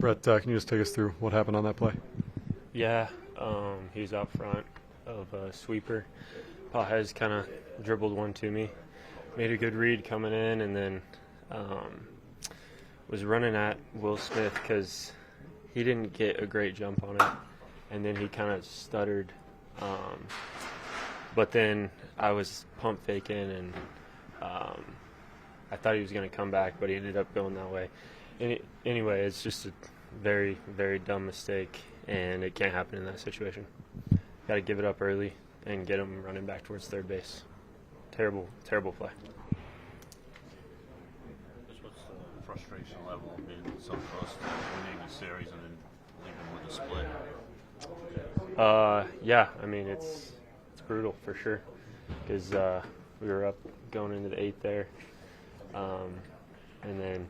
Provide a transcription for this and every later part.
Brett, can you just take us through what happened on that play? Yeah, he was out front of a sweeper. Pajes kind of dribbled one to me, made a good read coming in, and then was running at Will Smith because he didn't get a great jump on it, and then he kind of stuttered. But then I was pump faking, and I thought he was going to come back, but he ended up going that way. Anyway, it's just a very, very dumb mistake, and it can't happen in that situation. Got to give it up early and get him running back towards third base. Terrible, terrible play. What's the frustration level of being so close to winning a series and then leaving with a split? Yeah, I mean, it's brutal for sure because we were up going into the eighth there, and then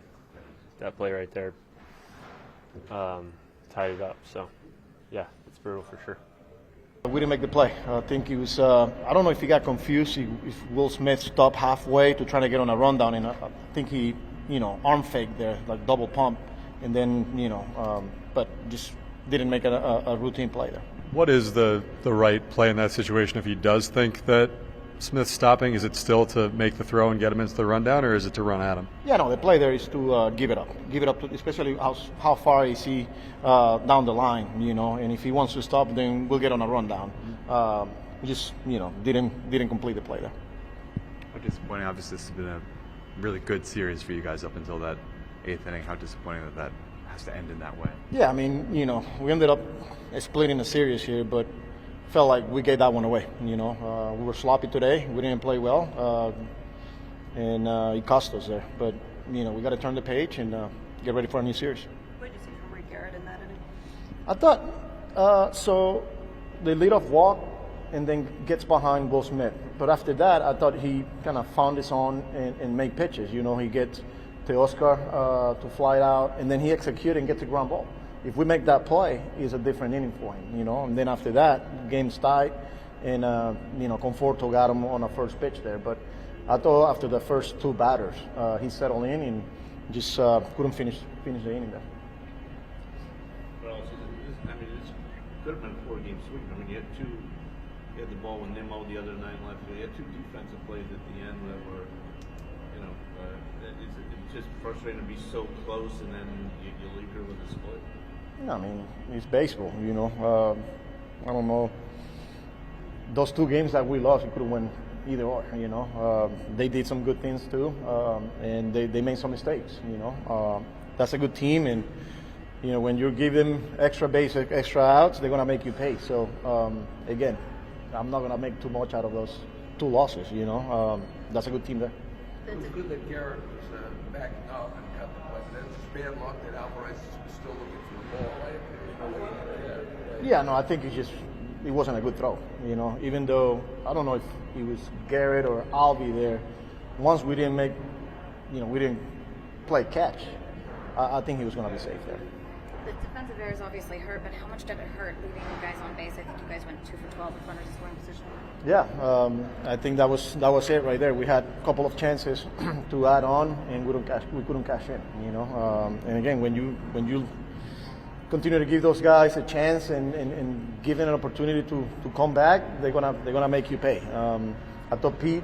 that play right there tied it up. So, yeah, it's brutal for sure. We didn't make the play. I think he was, I don't know if he got confused, if Will Smith stopped halfway to try to get on a rundown, and I think he, arm faked there, like double pump, and then, but just didn't make a routine play there. What is the right play in that situation if he does think that Smith's stopping? Is it still to make the throw and get him into the rundown, or is it to run at him? Yeah, no, the play there is to give it up. Give it up, to, especially how far is he down the line, and if he wants to stop, then we'll get on a rundown. We just, didn't complete the play there. How disappointing. Obviously, this has been a really good series for you guys up until that eighth inning. How disappointing that has to end in that way. Yeah, I mean, we ended up splitting the series here, but felt like we gave that one away. We were sloppy today. We didn't play well, and it cost us there. But we got to turn the page and get ready for a new series. What did you see from Garrett in that inning? I thought so. They lead off walk and then gets behind Will Smith. But after that, I thought he kind of found his own and make pitches. He gets to Oscar to fly it out, and then he executes and gets a ground ball. If we make that play, it's a different inning for him, And then after that, game's tight, and Conforto got him on a first pitch there. But I thought after the first two batters, he settled in and just couldn't finish the inning there. Well, this could have been a 4-game sweep. I mean, you had the ball with Nimmo the other night left. You had two defensive plays at the end that were, it's just frustrating to be so close and then you leave here with a split. I mean, it's baseball, I don't know. Those two games that we lost, we could have won either or, They did some good things too, and they made some mistakes, That's a good team, and, when you give them extra base, extra outs, they're going to make you pay. So, again, I'm not going to make too much out of those two losses, That's a good team there. It was good that Garrett was backing up and got the play. But then it's bad luck that Alvarez was still looking for the ball. Yeah, no, I think it wasn't a good throw. Even though I don't know if it was Garrett or Alvi there. Once we didn't make, we didn't play catch. I think he was going to be safe there. The defensive errors obviously hurt, but how much did it hurt leaving you guys on base? I think you guys went 2 for 12 with runners in scoring position. Yeah, I think that was it right there. We had a couple of chances to add on, and we couldn't cash in. And again, when you continue to give those guys a chance and give them an opportunity to come back, they're gonna make you pay. I thought Pete,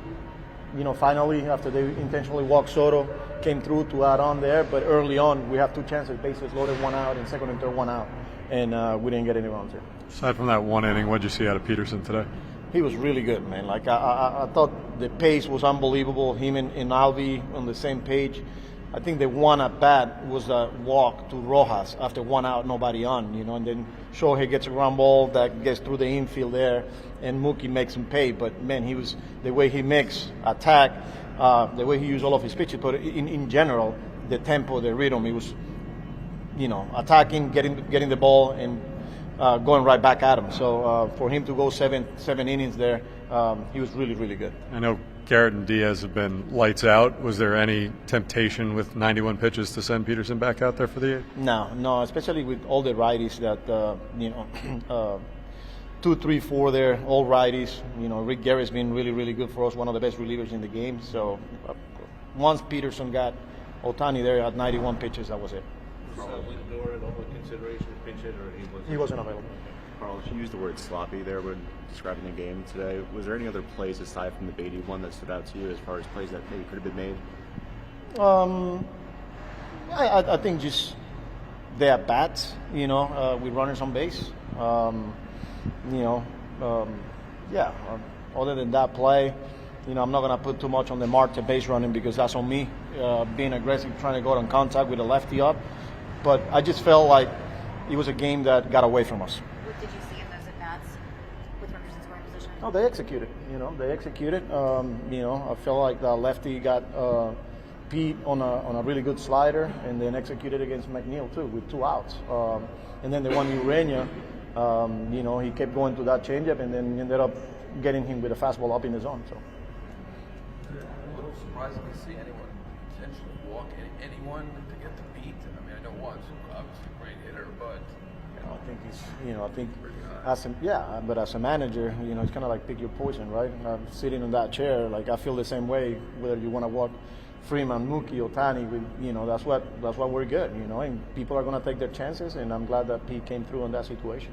finally after they intentionally walked Soto, came through to add on there. But early on, we have two chances, bases loaded, one out, and second and third one out, and we didn't get any runs there. Aside from that one inning, what did you see out of Peterson today? He was really good, man. Like I thought the pace was unbelievable. Him and Alvi on the same page. I think the one at bat was a walk to Rojas after one out, nobody on, and then Shohei gets a ground ball that gets through the infield there, and Mookie makes him pay. But man, he was the way he makes attack, the way he used all of his pitches. But in general, the tempo, the rhythm, he was, attacking, getting the ball and going right back at him. So for him to go seven innings there, he was really, really good. I know Garrett and Diaz have been lights out. Was there any temptation with 91 pitches to send Peterson back out there for the eighth? No, especially with all the righties that, 2, 3, 4 there, all righties. Rick Garrett's been really, really good for us, one of the best relievers in the game. So once Peterson got Ohtani there at 91 pitches, that was it. Was Lindor at all available in consideration of pinch hit, or He wasn't available. Carlos, you used the word sloppy there when describing the game today. Was there any other plays aside from the Baty one that stood out to you as far as plays that maybe could have been made? I think just the at bats, with runners on base. Other than that play, I'm not going to put too much on the mark to base running because that's on me, being aggressive, trying to go on contact with a lefty up. But I just felt like it was a game that got away from us. What did you see in those at-bats with runners in scoring position? No, they executed. They executed. I felt like the lefty got Pete on a really good slider, and then executed against McNeil too with 2 outs. And then the one Urania, he kept going to that changeup, and then ended up getting him with a fastball up in the zone. So. A little surprising to see anyone potentially walk anyone to get the beat. I mean, I know Juan's obviously a great hitter, but but as a manager, it's kind of like pick your poison, right? Sitting in that chair, like I feel the same way. Whether you want to walk Freeman, Mookie, Otani, that's what we're good, and people are going to take their chances, and I'm glad that Pete came through in that situation.